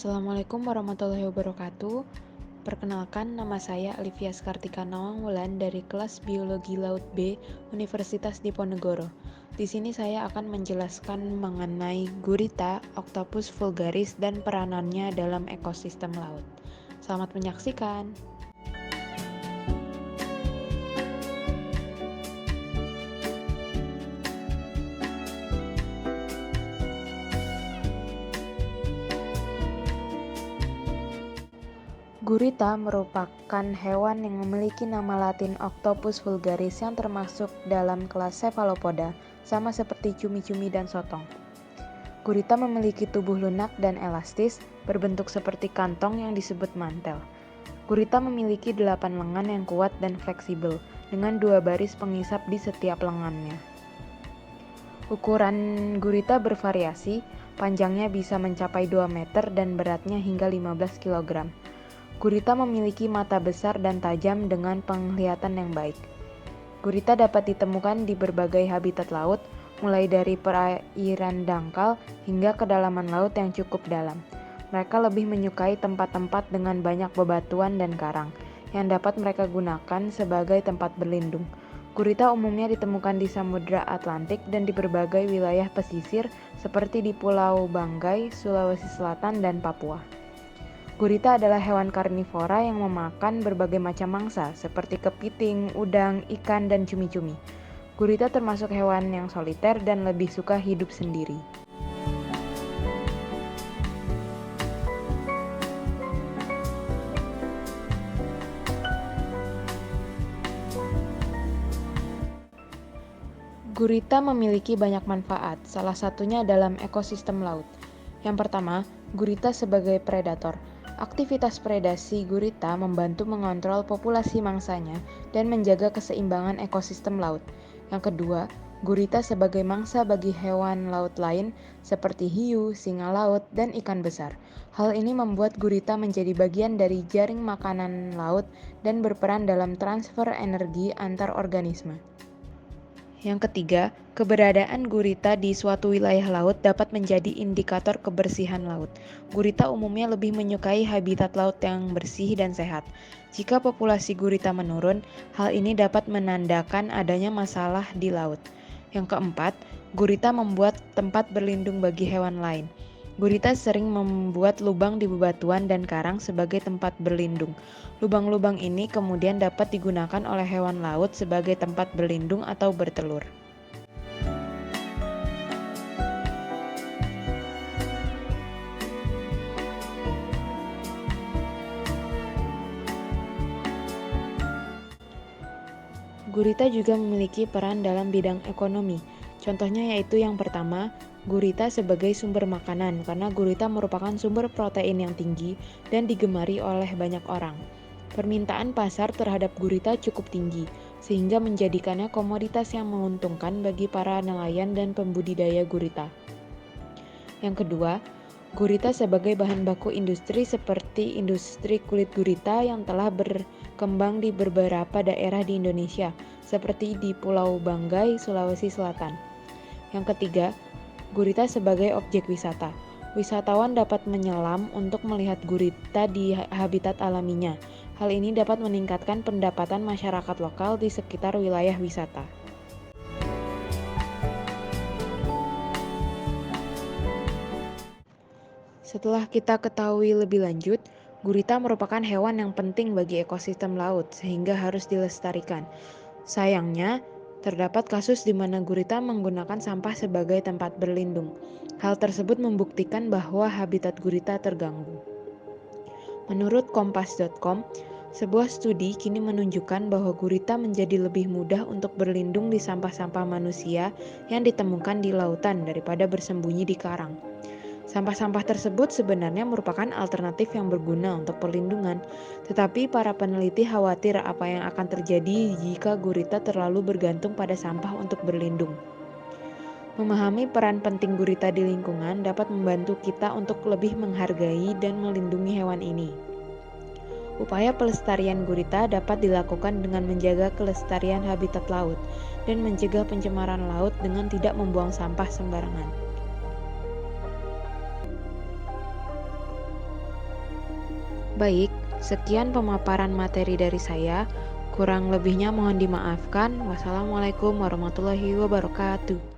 Assalamualaikum warahmatullahi wabarakatuh. Perkenalkan, nama saya Alivia Skartika Nawangwulan dari kelas Biologi Laut B Universitas Diponegoro. Di sini saya akan menjelaskan mengenai gurita, Octopus vulgaris, dan peranannya dalam ekosistem laut. Selamat menyaksikan. Gurita merupakan hewan yang memiliki nama latin Octopus vulgaris yang termasuk dalam kelas Cephalopoda, sama seperti cumi-cumi dan sotong. Gurita memiliki tubuh lunak dan elastis, berbentuk seperti kantong yang disebut mantel. Gurita memiliki 8 lengan yang kuat dan fleksibel, dengan 2 baris pengisap di setiap lengannya. Ukuran gurita bervariasi, panjangnya bisa mencapai 2 meter dan beratnya hingga 15 kg. Gurita memiliki mata besar dan tajam dengan penglihatan yang baik. Gurita dapat ditemukan di berbagai habitat laut, mulai dari perairan dangkal hingga kedalaman laut yang cukup dalam. Mereka lebih menyukai tempat-tempat dengan banyak bebatuan dan karang, yang dapat mereka gunakan sebagai tempat berlindung. Gurita umumnya ditemukan di Samudra Atlantik dan di berbagai wilayah pesisir seperti di Pulau Banggai, Sulawesi Selatan, dan Papua. Gurita adalah hewan karnivora yang memakan berbagai macam mangsa seperti kepiting, udang, ikan, dan cumi-cumi. Gurita termasuk hewan yang soliter dan lebih suka hidup sendiri. Gurita memiliki banyak manfaat, salah satunya dalam ekosistem laut. Yang pertama, gurita sebagai predator. Aktivitas predasi gurita membantu mengontrol populasi mangsanya dan menjaga keseimbangan ekosistem laut. Yang kedua, gurita sebagai mangsa bagi hewan laut lain seperti hiu, singa laut, dan ikan besar. Hal ini membuat gurita menjadi bagian dari jaring makanan laut dan berperan dalam transfer energi antar organisme. Yang ketiga, keberadaan gurita di suatu wilayah laut dapat menjadi indikator kebersihan laut. Gurita umumnya lebih menyukai habitat laut yang bersih dan sehat. Jika populasi gurita menurun, hal ini dapat menandakan adanya masalah di laut. Yang keempat, gurita membuat tempat berlindung bagi hewan lain. Gurita sering membuat lubang di bebatuan dan karang sebagai tempat berlindung. Lubang-lubang ini kemudian dapat digunakan oleh hewan laut sebagai tempat berlindung atau bertelur. Gurita juga memiliki peran dalam bidang ekonomi. Contohnya yaitu yang pertama, gurita sebagai sumber makanan karena gurita merupakan sumber protein yang tinggi dan digemari oleh banyak orang. Permintaan pasar terhadap gurita cukup tinggi, sehingga menjadikannya komoditas yang menguntungkan bagi para nelayan dan pembudidaya gurita. Yang kedua, gurita sebagai bahan baku industri seperti industri kulit gurita yang telah berkembang di beberapa daerah di Indonesia, seperti di Pulau Banggai, Sulawesi Selatan. Yang ketiga, gurita sebagai objek wisata. Wisatawan dapat menyelam untuk melihat gurita di habitat alaminya. Hal ini dapat meningkatkan pendapatan masyarakat lokal di sekitar wilayah wisata. Setelah kita ketahui lebih lanjut, gurita merupakan hewan yang penting bagi ekosistem laut sehingga harus dilestarikan. Sayangnya, terdapat kasus di mana gurita menggunakan sampah sebagai tempat berlindung. Hal tersebut membuktikan bahwa habitat gurita terganggu. Menurut kompas.com, sebuah studi kini menunjukkan bahwa gurita menjadi lebih mudah untuk berlindung di sampah-sampah manusia yang ditemukan di lautan daripada bersembunyi di karang. Sampah-sampah tersebut sebenarnya merupakan alternatif yang berguna untuk perlindungan, tetapi para peneliti khawatir apa yang akan terjadi jika gurita terlalu bergantung pada sampah untuk berlindung. Memahami peran penting gurita di lingkungan dapat membantu kita untuk lebih menghargai dan melindungi hewan ini. Upaya pelestarian gurita dapat dilakukan dengan menjaga kelestarian habitat laut dan mencegah pencemaran laut dengan tidak membuang sampah sembarangan. Baik, sekian pemaparan materi dari saya. Kurang lebihnya mohon dimaafkan. Wassalamualaikum warahmatullahi wabarakatuh.